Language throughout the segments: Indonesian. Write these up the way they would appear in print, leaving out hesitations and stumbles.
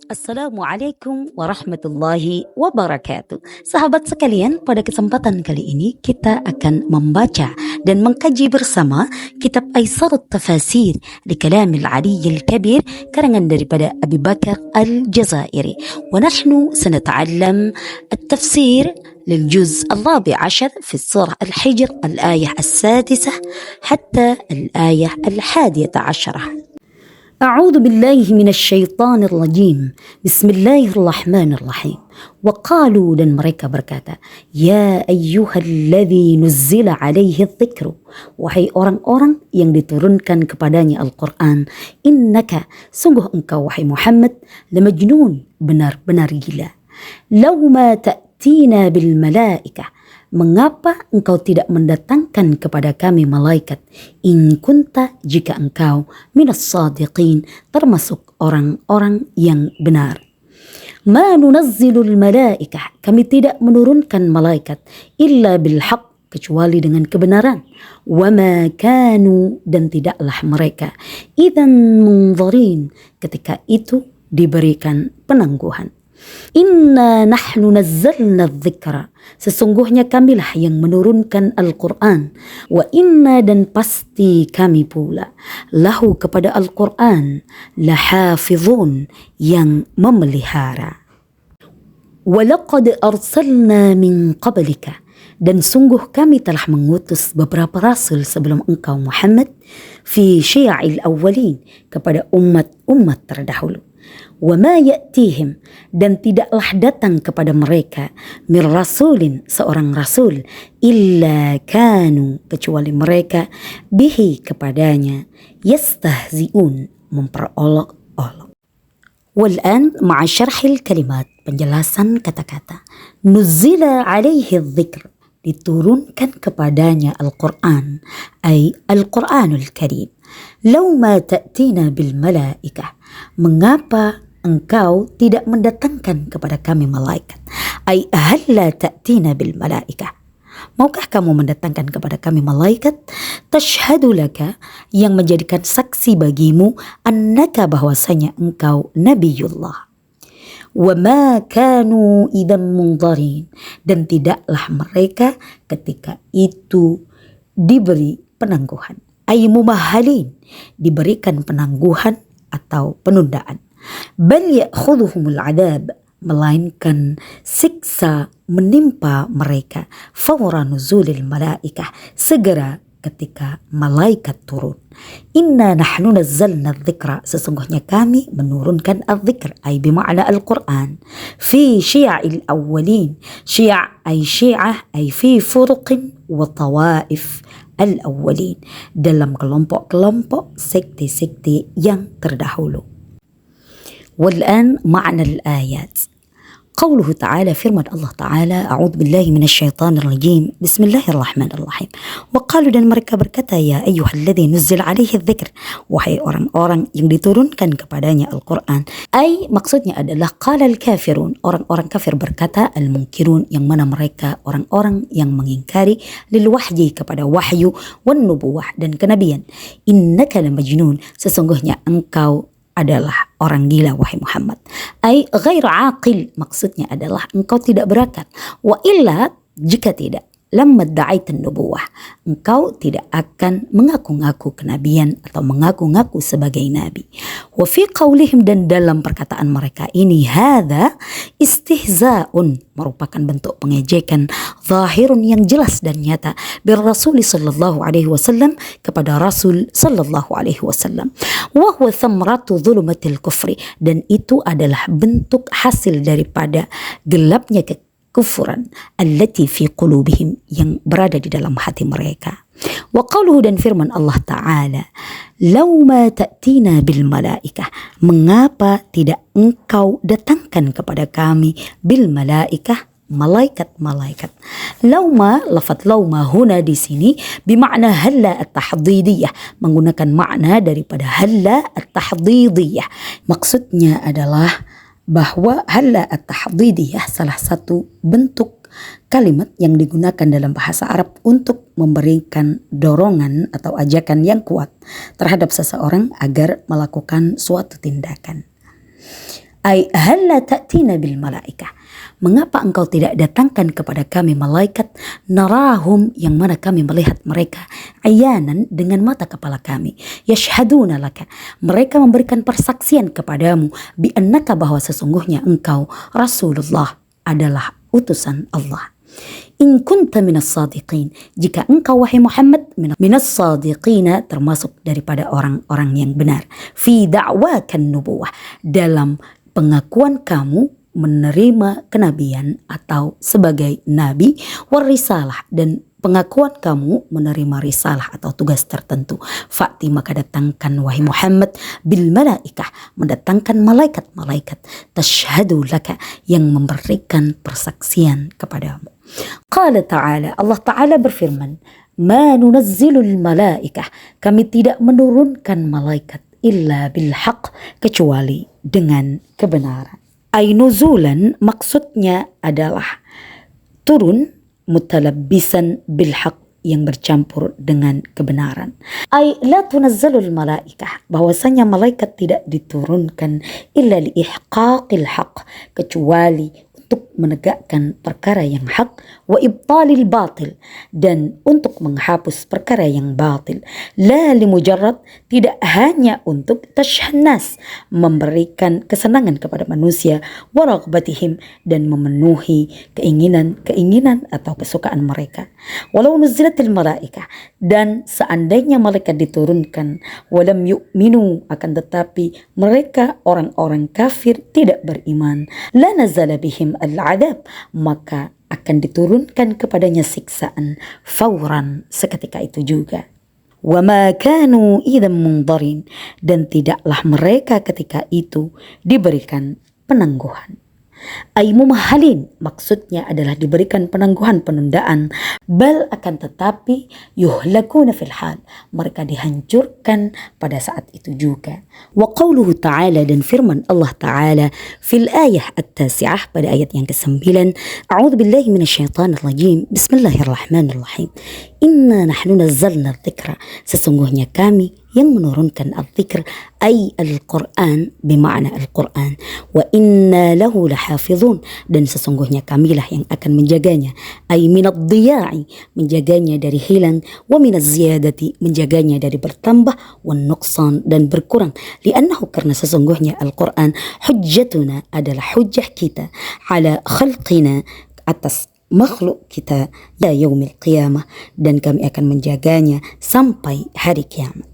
Assalamualaikum warahmatullahi wabarakatuh. Sahabat sekalian, pada kesempatan kali ini kita akan membaca dan mengkaji bersama kitab Aisarut Tafasir di Kalamil Aliyyil Kabir karangan daripada Abi Bakar Al-Jazairi. Wa nahnu sanata'allam at-tafsir للجزء الرابع عشر في السورة الحجر الآية السادسة حتى الآية 11. أعوذ بالله من الشيطان الرجيم بسم الله الرحمن الرحيم وقالوا dan mereka berkata Ya ayyuhalladzi nuzzila alaihi dzikru wahai orang-orang yang diturunkan kepadanya Al-Quran innaka sungguh engkau wahai Muhammad lamajnun benar-benar gila law ma ta'tina bil malaikah mengapa engkau tidak mendatangkan kepada kami malaikat in kunta jika engkau minas sadiqin termasuk orang-orang yang benar ma nunazzilul malaikah kami tidak menurunkan malaikat illa bil haqq kecuali dengan kebenaran wa ma kanu dan tidaklah mereka idzan munzarin ketika itu diberikan penangguhan Inna nahnu nazzalna dzikra sesungguhnya kamilah yang menurunkan Al-Quran wa inna dan pasti kami pula lahu kepada Al-Quran lahafizun yang memelihara walaqad arsalna min qablika dan sungguh kami telah mengutus beberapa rasul sebelum engkau Muhammad fi syi'il awwalin kepada umat-umat terdahulu wa ma ya'tihim dan tidaklah datang kepada mereka mir rasulin seorang rasul illa kanu kecuali mereka bihi kepadanya yastahzi'un memperolok-olok. Wal'an ma'a syarhil kalimat penjelasan kata-kata nuzzila alaihi dzikr diturunkan kepadanya Al-Quran ay Al-Quranul Karim law ma ta'tina bil malaikah mengapa engkau tidak mendatangkan kepada kami malaikat ay halla ta'tina bil malaikah maukah kamu mendatangkan kepada kami malaikat tashhadu laka yang menjadikan saksi bagimu annaka bahwasanya engkau nabiyullah wa ma kanu idzan munzarin dan tidaklah mereka ketika itu diberi penangguhan ay mumahalin diberikan penangguhan atau penundaan bal ya'khudhuhumul adab melainkan siksa menimpa mereka fawra nuzulil malaikah segera ketika malaikat turun inna nahnu nazzalna dzikra sesungguhnya kami menurunkan al-dzikr ay bima'na al-Quran fi syi'il awwalin syi' ay syi'ah ay fi furuqin wa tawaif al-awwalin dalam kelompok-kelompok sekte-sekte yang terdahulu. Wal'an ma'na al-ayat قوله تعالى firman Allah Ta'ala A'udzu billahi minasyaitonir rajim Bismillahirrahmanirrahim Waqalu dan mereka berkata Ya ayyuhalladzi nuzzila alaihi dzikr wahai orang-orang yang diturunkan kepadanya Al-Quran ay maksudnya adalah qalal kafirun orang-orang kafir berkata al-munkirun yang mana mereka orang-orang yang mengingkari lil wahyi kepada wahyu wan nubuwah dan kenabian innaka lamajnun sesungguhnya engkau adalah orang gila wahai Muhammad ay ghair aqil maksudnya adalah engkau tidak berakal wa illa jika tidak lamma da'aitan nubuwah engkau tidak akan mengaku-ngaku kenabian atau mengaku-ngaku sebagai nabi wa fi qaulihim dan dalam perkataan mereka ini hadza istihza'un merupakan bentuk pengejekan zahirun yang jelas dan nyata bir rasul sallallahu alaihi wasallam kepada rasul sallallahu alaihi wasallam wa huwa thamratu dhulumatil kufri dan itu adalah bentuk hasil daripada gelapnya kekufuran allati fi qulubihim yang berada di dalam hati mereka wa qauluhu dan firman Allah Ta'ala law ma ta'tina bil malaikah mengapa tidak engkau datangkan kepada kami bil malaikah malaikat-malaikat lauma lafaz lauma huna di sini bermakna halla at-tahdidiyah menggunakan makna daripada halla at-tahdidiyah maksudnya adalah bahwa halla at-tahdidiyah salah satu bentuk kalimat yang digunakan dalam bahasa Arab untuk memberikan dorongan atau ajakan yang kuat terhadap seseorang agar melakukan suatu tindakan. Ay halla ta'tina bil malaikah. Mengapa engkau tidak datangkan kepada kami malaikat, narahum, yang mana kami melihat mereka, ayanan, dengan mata kepala kami, yashhaduna laka, mereka memberikan persaksian kepadamu, bi annaka, bahwa sesungguhnya engkau Rasulullah, adalah utusan Allah. In kunta minas sadiqin, jika engkau wahai Muhammad minas sadiqina, termasuk daripada orang-orang yang benar, fi da'wakan nubuwah, dalam pengakuan kamu menerima kenabian atau sebagai nabi, warisalah, dan pengakuan kamu menerima risalah atau tugas tertentu. Fa'ti, maka datangkan wahai Muhammad, bil malaikah, mendatangkan malaikat-malaikat, tashhadu laka, yang memberikan persaksian kepadamu. Qala ta'ala, Allah Ta'ala berfirman, ma nunazzilul malaikah, kami tidak menurunkan malaikat illa bil haq, kecuali dengan kebenaran. Ay nuzulan, maksudnya adalah turun, mutalabbisan bil haq, yang bercampur dengan kebenaran. Ay la tunazzalul malaikah, bahwasanya malaikat tidak diturunkan illa li ihqaqil haq, kecuali untuk menegakkan perkara yang hak, wa ibtalil batil, dan untuk menghapus perkara yang batil. La li mujarrad, tidak hanya untuk tashhannas, memberikan kesenangan kepada manusia, wa raghbatihim, dan memenuhi keinginan atau kesukaan mereka. Walau nuzilatil malaikah, dan seandainya malaikat diturunkan, walam yu'minu, akan tetapi mereka orang-orang kafir tidak beriman, la nazala bihim al-adab, maka akan diturunkan kepadanya siksaan fauran, seketika itu juga. Wa ma kanu idzan mundarin, dan tidaklah mereka ketika itu diberikan penangguhan. Ay mumahalin, maksudnya adalah diberikan penangguhan, penundaan. Bal, akan tetapi, yuhlakuna fil hal, mereka dihancurkan pada saat itu juga. Wa qawluhu ta'ala, dan firman Allah Ta'ala fil ayah at-tasi'ah, pada ayat yang ke-9, a'udzu billahi minasyaitonir rajim, bismillahirrahmanirrahim. Inna nahnu nazzalna dzikra, sesungguhnya kami yang menurunkan al-dzikr, ay al-Quran, bermakna Al-Quran, wa inna lahu lahafizun, dan sesungguhnya kamilah yang akan menjaganya, ay minad diya'i, menjaganya dari hilang, wa minaz ziyadati, menjaganya dari bertambah, wa nuqsan, dan berkurang, li'annahu, karena sesungguhnya Al-Quran, hujjatuna, adalah hujjah kita, ala khalqina, atas makhluk kita, ya yaumil qiyamah, dan kami akan menjaganya sampai hari kiamat.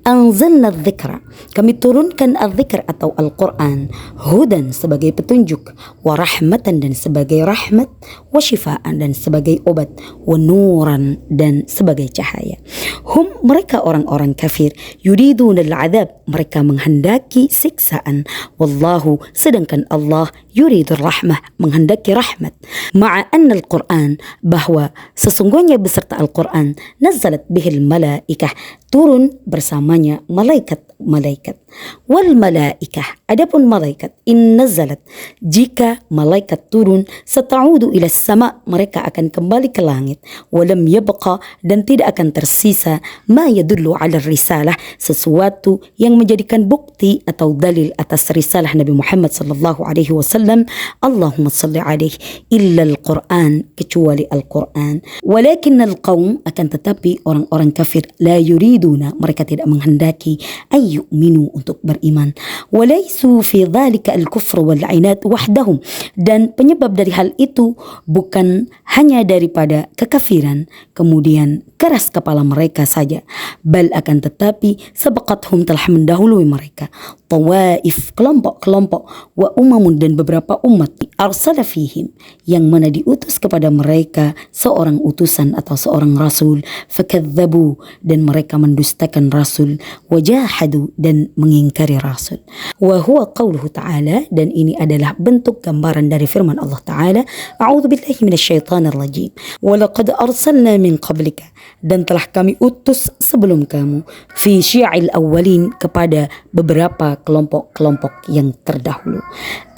Anzalna dzikra, kami turunkan al-dzikr atau Al-Quran, hudan, sebagai petunjuk, wa rahmatan, dan sebagai rahmat, wa shifaan, dan sebagai obat, wa nuran, dan sebagai cahaya. Hum, mereka orang-orang kafir, yuridun al-adab, mereka menghendaki siksaan, wallahu, sedangkan Allah, yuridur rahmah, menghendaki rahmat. Ma'a anna al-Quran, bahwa sesungguhnya beserta Al-Quran, nazalat bihil malaikah, turun bersamanya malaikat-malaikat. Wal malaikah, adapun malaikat, in nazalat, jika malaikat turun, sata'udu ila sama, mereka akan kembali ke langit, walam yabqa, dan tidak akan tersisa, ma yadullu ala risalah, sesuatu yang menjadikan bukti atau dalil atas risalah Nabi Muhammad sallallahu alaihi wasallam, Allahumma salli alaihi, illa al-Quran, kecuali Al-Quran. Walakin al-qawm, akan tetapi orang-orang kafir, la yuriduna, mereka tidak menghendaki, ayyuminu, untuk beriman. Walaysu fi dhalika al-kufr wal-'inad wahdahum, dan penyebab dari hal itu bukan hanya daripada kekafiran kemudian keras kepala mereka saja, bal, akan tetapi sabaqathum, telah mendahului mereka, tawaif, kelompok-kelompok, wa umamun, dan beberapa umat, arsala fihim, yang mana diutus kepada mereka seorang utusan atau seorang rasul, fakadzabu, dan mereka mendustakan rasul, wajahadu, dan mengingkari rasul. Wa huwa qauluhu ta'ala, dan ini adalah bentuk gambaran dari firman Allah Ta'ala, a'udzu billahi minasyaitonir rajim, wa laqad arsalna min qablika, dan telah kami utus sebelum kamu, fi syi'il awwalin, kepada beberapa kelompok-kelompok yang terdahulu,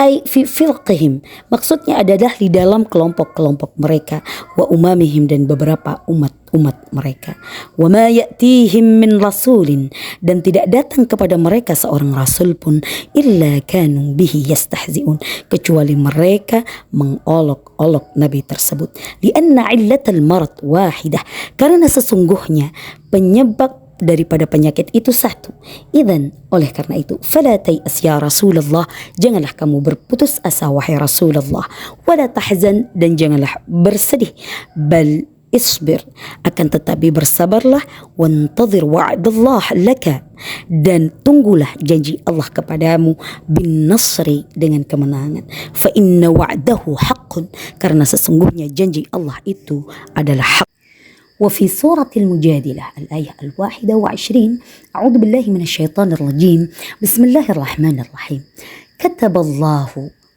ay fi firqihim, maksudnya adalah di dalam kelompok-kelompok mereka, wa umamihim, dan beberapa umat umat mereka. Wa ma ya'tihim min rasulin, dan tidak datang kepada mereka seorang rasul pun illa kanu bihi yastahzi'un, kecuali mereka mengolok-olok nabi tersebut. Lianna illatal marad wahidah, karena sesungguhnya penyebab daripada penyakit itu satu. Idzan, oleh karena itu, fala tay'as ya Rasulullah, janganlah kamu berputus asa wahai Rasulullah, wala tahzan, dan janganlah bersedih, bal isbir, akan tetapi bersabarlah, wantadhir wa'dallah laka, dan tunggulah janji Allah kepadamu, bin nasri, dengan kemenangan. Fa inna wa'dahu haqqun, karena sesungguhnya janji Allah itu adalah hak. وفي سورة المجادلة الآية 21 أعوذ بالله من الشيطان الرجيم بسم الله الرحمن الرحيم كتب الله,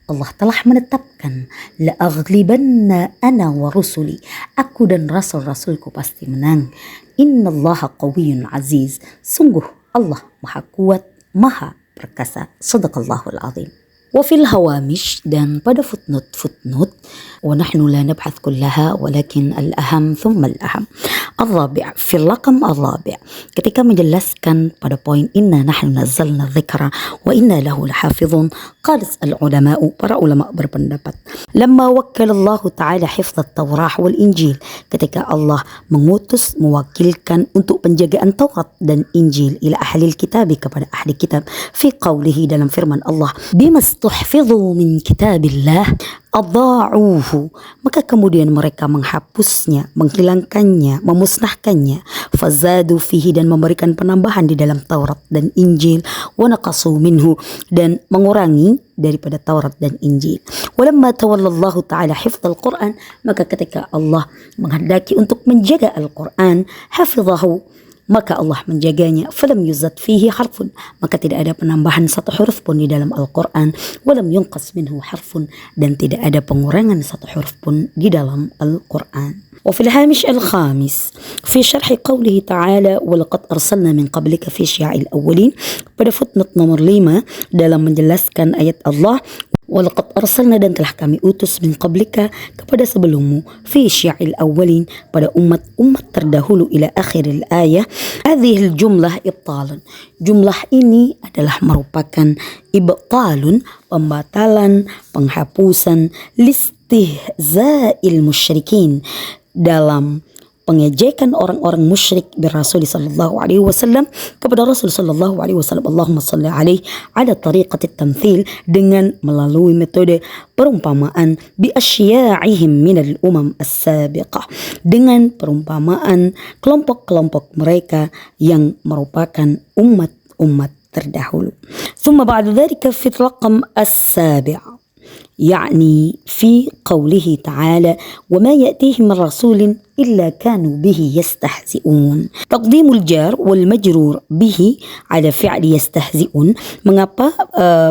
Allah telah menetapkan, la'aghlibanna ana wa rusuli, aku dan rasul-rasulku pasti menang. Innallaha qawiyyun aziz, sungguh Allah maha kuat, maha perkasa. Shadaqallahul azim. وفي الهوامش, dan pada footnote, ونحن لا نبحث كلها ولكن الأهم ثم الأهم. الرابع, في الرقم الرابع, ketika menjelaskan pada poin inna nahnu nazzalna dzikra wa inna lahu lahafizun, qalat al-ulama, para ulama berpendapat, lamma wakkala Allah taala hifdz at-Taurah wal Injil, ketika Allah mengutus, mewakilkan untuk penjagaan Taurat dan Injil, ila ahli kitab, kepada ahli kitab, fi qawlihi, dalam firman Allah, bimastuhfidhu min kitabillah adha'uhu, maka kemudian mereka menghapusnya, menghilangkannya, memusnahkannya, fazadu fihi, dan memberikan penambahan di dalam Taurat dan Injil, wa naqasu minhu, dan mengurangi daripada Taurat dan Injil. Walamma tawallallahu ta'ala hifdzal Qur'an, maka ketika Allah menghendaki untuk menjaga Al-Qur'an, hafizahu, maka Allah menjaganya. Falam yuzad fihi harfun, maka tidak ada penambahan satu huruf pun di dalam Al-Quran. Walam yunqas minhu harfun, dan tidak ada pengurangan satu huruf pun di dalam Al-Quran. وفي الهامش الخامس في شرح قوله تعالى ولقد أرسلنا من قبلك في شيع الأولين, pada footnote nomor 5 dalam menjelaskan ayat Allah, walaqad arsalna, dan telah kami utus, min qablika, kepada sebelummu, fi syi'il awwalin, pada umat terdahulu, ila akhiril ayah. Hadhil jumlah ibtalan, jumlah ini adalah merupakan ibtalun, pembatalan, penghapusan, listihza'il musyrikin, dalam pengejekan orang-orang musyrik Rasul sallallahu alaihi wasallam kepada Rasul sallallahu alaihi wasallam. Allahumma salli alaihi ala tariqati tamthil, dengan melalui metode perumpamaan, bi asya'ihim minal umam as-sabiqah, dengan perumpamaan kelompok-kelompok mereka yang merupakan umat-umat terdahulu. Thumma ba'da dhalika fi raqam as-sabi', يعني في قوله تعالى وما يأتيهم من رسول إلا كانوا به يستهزئون. تقديم الجار والمجرور به على فعل يستهزئون. Mengapa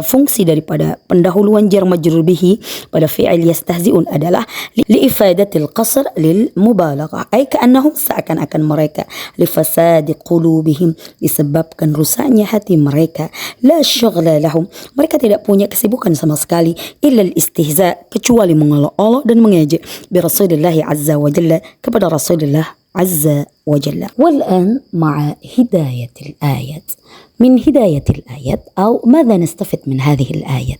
fungsi daripada pendahuluan jar majrur bihi pada fi'il yastahzi'un adalah liifadatil qasr lil mubalaghah, ay ka'annahum, seakan-akan mereka, lifasadi qulubihim, disebabkan rusaknya hati mereka, la syughla lahum, mereka tidak punya kesibukan sama sekali, illa al-istihza, kecuali mengolok-olok dan mengejek, bi Rasulillah azza wa jalla, kepada Rasulullah azza wa jalla. والآن مع هداية الآيات. من هداية الآيات أو ماذا نستفد من هذه الآيات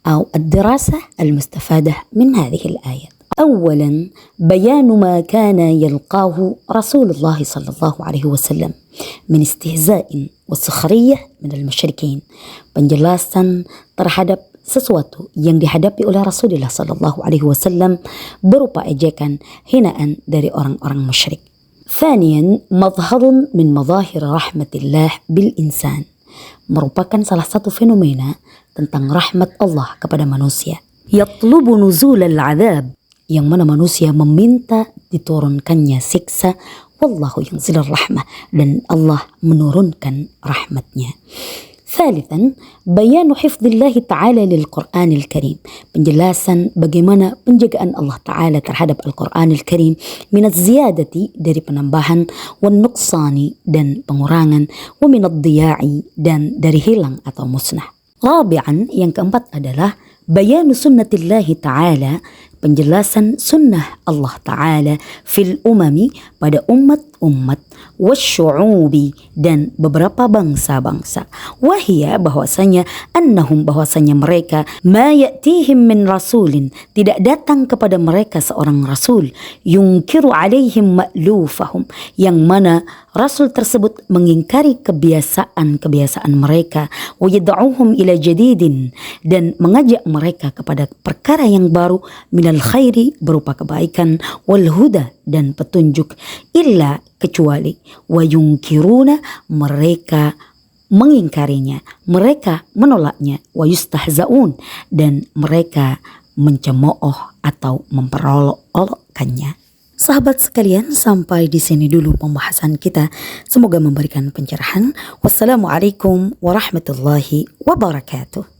أو الدراسة المستفادة من هذه الآيات. أولا بيان ما كان يلقاه رسول الله صلى الله عليه وسلم من استهزاء وسخرية من المشركين. Penjelasan terhadap sesuatu yang dihadapi oleh Rasulullah sallallahu alaihi wasallam berupa ejekan, hinaan dari orang-orang musyrik. Thaniyan, madharun min madhahir rahmatillah bil insan, merupakan salah satu fenomena tentang rahmat Allah kepada manusia. Yatlubu nuzul al-'adzab, yang mana manusia meminta diturunkannya siksa, wallahu yanzilur rahmah, dan Allah menurunkan rahmatnya. ثالثا بيان حفظ الله تعالى للقرآن الكريم, penjelasan bagaimana penjagaan Allah Ta'ala terhadap Al-Quran Al-Karim, minat ziyadati, dari penambahan, wan nuqsani, dan pengurangan, wa minad diya'i, dan dari hilang atau musnah. Rabi'an, yang keempat adalah bayanu sunnatillahi ta'ala, penjelasan sunnah Allah Ta'ala fil umami pada umat-umat wasyu'ubi dan beberapa bangsa-bangsa. Wahia bahwasanya annahum bahwasanya mereka ma ya'tihim min rasulin tidak datang kepada mereka seorang rasul yungkiru alaihim ma'lufahum yang mana rasul tersebut mengingkari kebiasaan-kebiasaan mereka wa yad'uhum ila jadidin dan mengajak mereka kepada perkara yang baru minal khairi berupa kebaikan wal huda dan petunjuk illa kecuali wa yunkiruna mereka mengingkarinya, mereka menolaknya wa yustahzaun dan mereka mencemooh atau memperolok-olokkannya. Sahabat sekalian, sampai di sini dulu pembahasan kita. Semoga memberikan pencerahan. Wassalamualaikum warahmatullahi wabarakatuh.